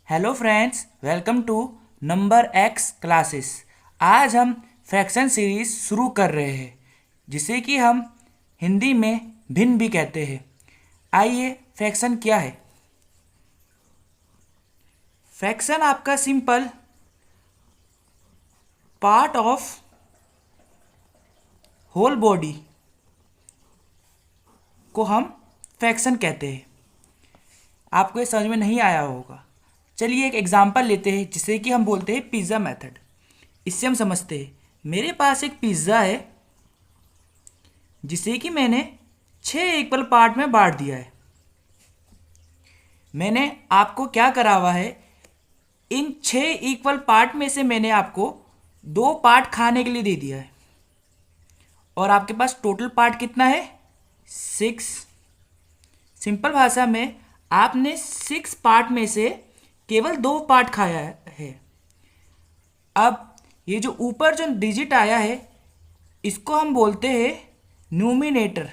Hello friends, welcome to number X classes. आज हम fraction series शुरू कर रहे हैं जिसे कि हम हिंदी में भिन्न भी कहते हैं। आइए, फ्रैक्शन क्या है? फ्रैक्शन आपका simple part of whole body को हम फ्रैक्शन कहते हैं। आपको ये समझ में नहीं आया होगा। चलिए एक एग्जांपल लेते हैं जिसे कि हम बोलते हैं पिज़्ज़ा मेथड। इससे हम समझते हैं। मेरे पास एक पिज़्ज़ा है जिसे कि मैंने 6 इक्वल पार्ट में बांट दिया है। मैंने आपको क्या करा हुआ है, इन 6 इक्वल पार्ट में से मैंने आपको 2 पार्ट खाने के लिए दे दिया है और आपके पास टोटल पार्ट कितना है? 6। सिंपल भाषा में आपने 6 पार्ट में से केवल 2 पार्ट खाया है। अब ये जो ऊपर जो डिजिट आया है इसको हम बोलते हैं न्यूमिनेटर।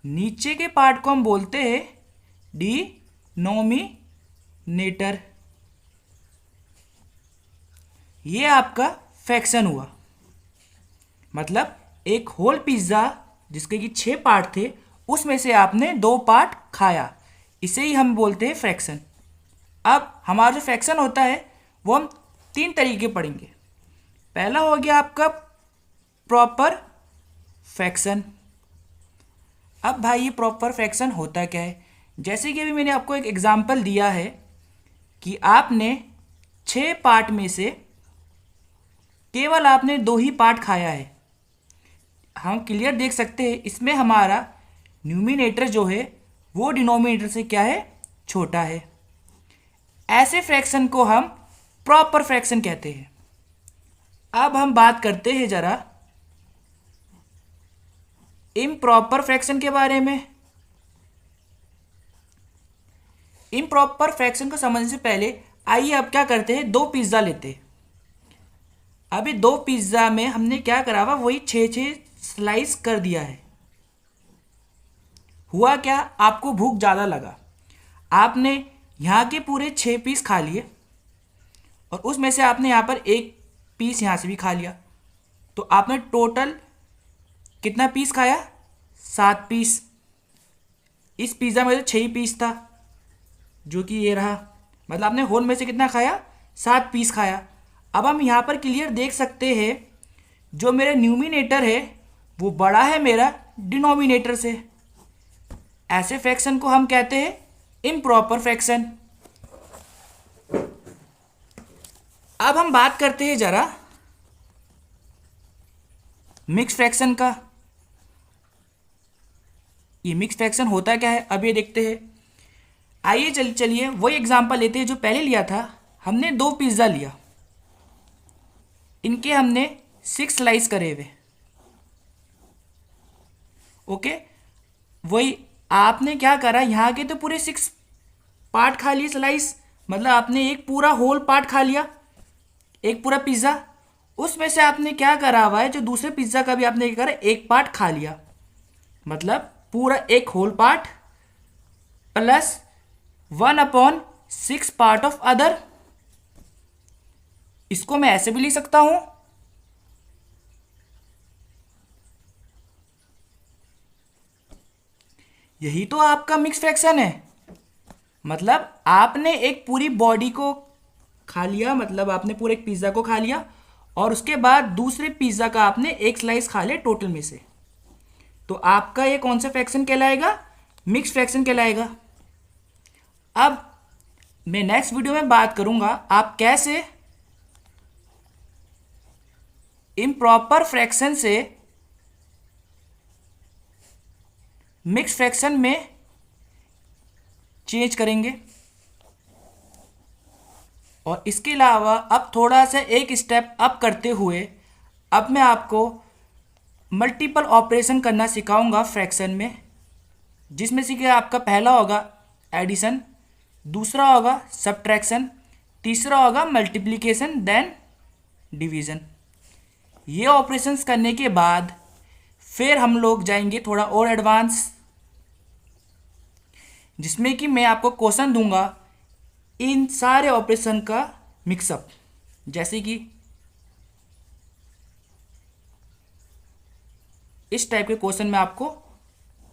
नीचे के पार्ट को हम बोलते हैं डिनोमिनेटर। ये आपका फ्रैक्शन हुआ। मतलब एक होल पिज़्ज़ा जिसके कि 6 पार्ट थे उसमें से आपने 2 पार्ट खाया, इसे ही हम बोलते हैं फ्रैक्शन। अब हमारा जो फ्रैक्शन होता है वो हम 3 तरीके पढ़ेंगे। पहला हो गया आपका प्रॉपर फ्रैक्शन। अब भाई ये प्रॉपर फ्रैक्शन होता क्या है? जैसे कि अभी मैंने आपको एक एग्जांपल दिया है कि आपने 6 पार्ट में से केवल आपने 2 ही पार्ट खाया है। हम क्लियर देख सकते हैं इसमें हमारा न्यूमिनेटर जो है वो डिनोमिनेटर से क्या है? छोटा है। ऐसे फ्रैक्शन को हम प्रॉपर फ्रैक्शन कहते हैं। अब हम बात करते हैं जरा इम्प्रॉपर फ्रैक्शन के बारे में। इम्प्रॉपर फ्रैक्शन को समझने से पहले आइए अब क्या करते हैं, 2 पिज़्ज़ा लेते हैं। अभी 2 पिज़्ज़ा में हमने क्या करा हुआ, वही 6 स्लाइस कर दिया है। हुआ क्या, आपको भूख ज़्यादा लगा, आपने यहाँ के पूरे 6 पीस खा लिए और उसमें से आपने यहाँ पर 1 पीस यहाँ से भी खा लिया, तो आपने टोटल कितना पीस खाया? 7 पीस। इस पिज़्ज़ा में तो 6 ही पीस था जो कि ये रहा। मतलब आपने होल में से कितना खाया? 7 पीस खाया। अब हम यहाँ पर क्लियर देख सकते हैं जो मेरा न्यूमिनेटर है वो बड़ा है मेरा डिनोमिनेटर से। ऐसे फ्रैक्शन को हम कहते हैं इम्प्रॉपर फ्रैक्शन। अब हम बात करते हैं जरा मिक्स फ्रैक्शन का। ये मिक्स फ्रैक्शन होता क्या है अब ये देखते हैं। आइए चलिए वही एग्जांपल लेते हैं जो पहले लिया था। हमने 2 पिज़्ज़ा लिया, इनके हमने 6 स्लाइस करे हुए। ओके, वही आपने क्या करा, यहाँ के तो पूरे 6 पार्ट खा लिए स्लाइस। मतलब आपने एक पूरा होल पार्ट खा लिया, एक पूरा पिज़्ज़ा। उसमें से आपने क्या करा हुआ है, जो दूसरे पिज़्ज़ा का भी आपने क्या करा, एक पार्ट खा लिया। मतलब पूरा एक whole part plus 1/6 part of other. इसको मैं ऐसे भी लिख सकता हूं, यही तो आपका मिक्स फ्रैक्शन है। मतलब आपने एक पूरी बॉडी को खा लिया, मतलब आपने पूरे एक पिज़्ज़ा को खा लिया और उसके बाद दूसरे पिज़्ज़ा का आपने 1 स्लाइस खा लिया टोटल में से। तो आपका ये कौन सा फ्रैक्शन कहलाएगा? मिक्स फ्रैक्शन कहलाएगा। अब मैं नेक्स्ट वीडियो में बात करूंगा आप कैसे इम्प्रॉपर फ्रैक्शन से मिक्स फ्रैक्शन में चेंज करेंगे। और इसके अलावा अब थोड़ा सा एक स्टेप अप करते हुए अब मैं आपको मल्टीपल ऑपरेशन करना सिखाऊंगा फ्रैक्शन में, जिसमें से कि आपका पहला होगा एडिशन, दूसरा होगा सब्ट्रैक्शन, तीसरा होगा मल्टीप्लिकेशन, देन डिवीज़न। ये ऑपरेशंस करने के बाद फिर हम लोग जाएंगे थोड़ा और एडवांस, जिसमें कि मैं आपको क्वेश्चन दूंगा इन सारे ऑपरेशन का मिक्सअप, जैसे कि इस टाइप के क्वेश्चन मैं आपको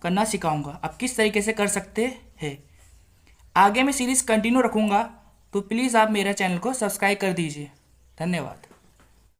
करना सिखाऊंगा, आप किस तरीके से कर सकते हैं। आगे मैं सीरीज़ कंटिन्यू रखूंगा, तो प्लीज़ आप मेरा चैनल को सब्सक्राइब कर दीजिए। धन्यवाद।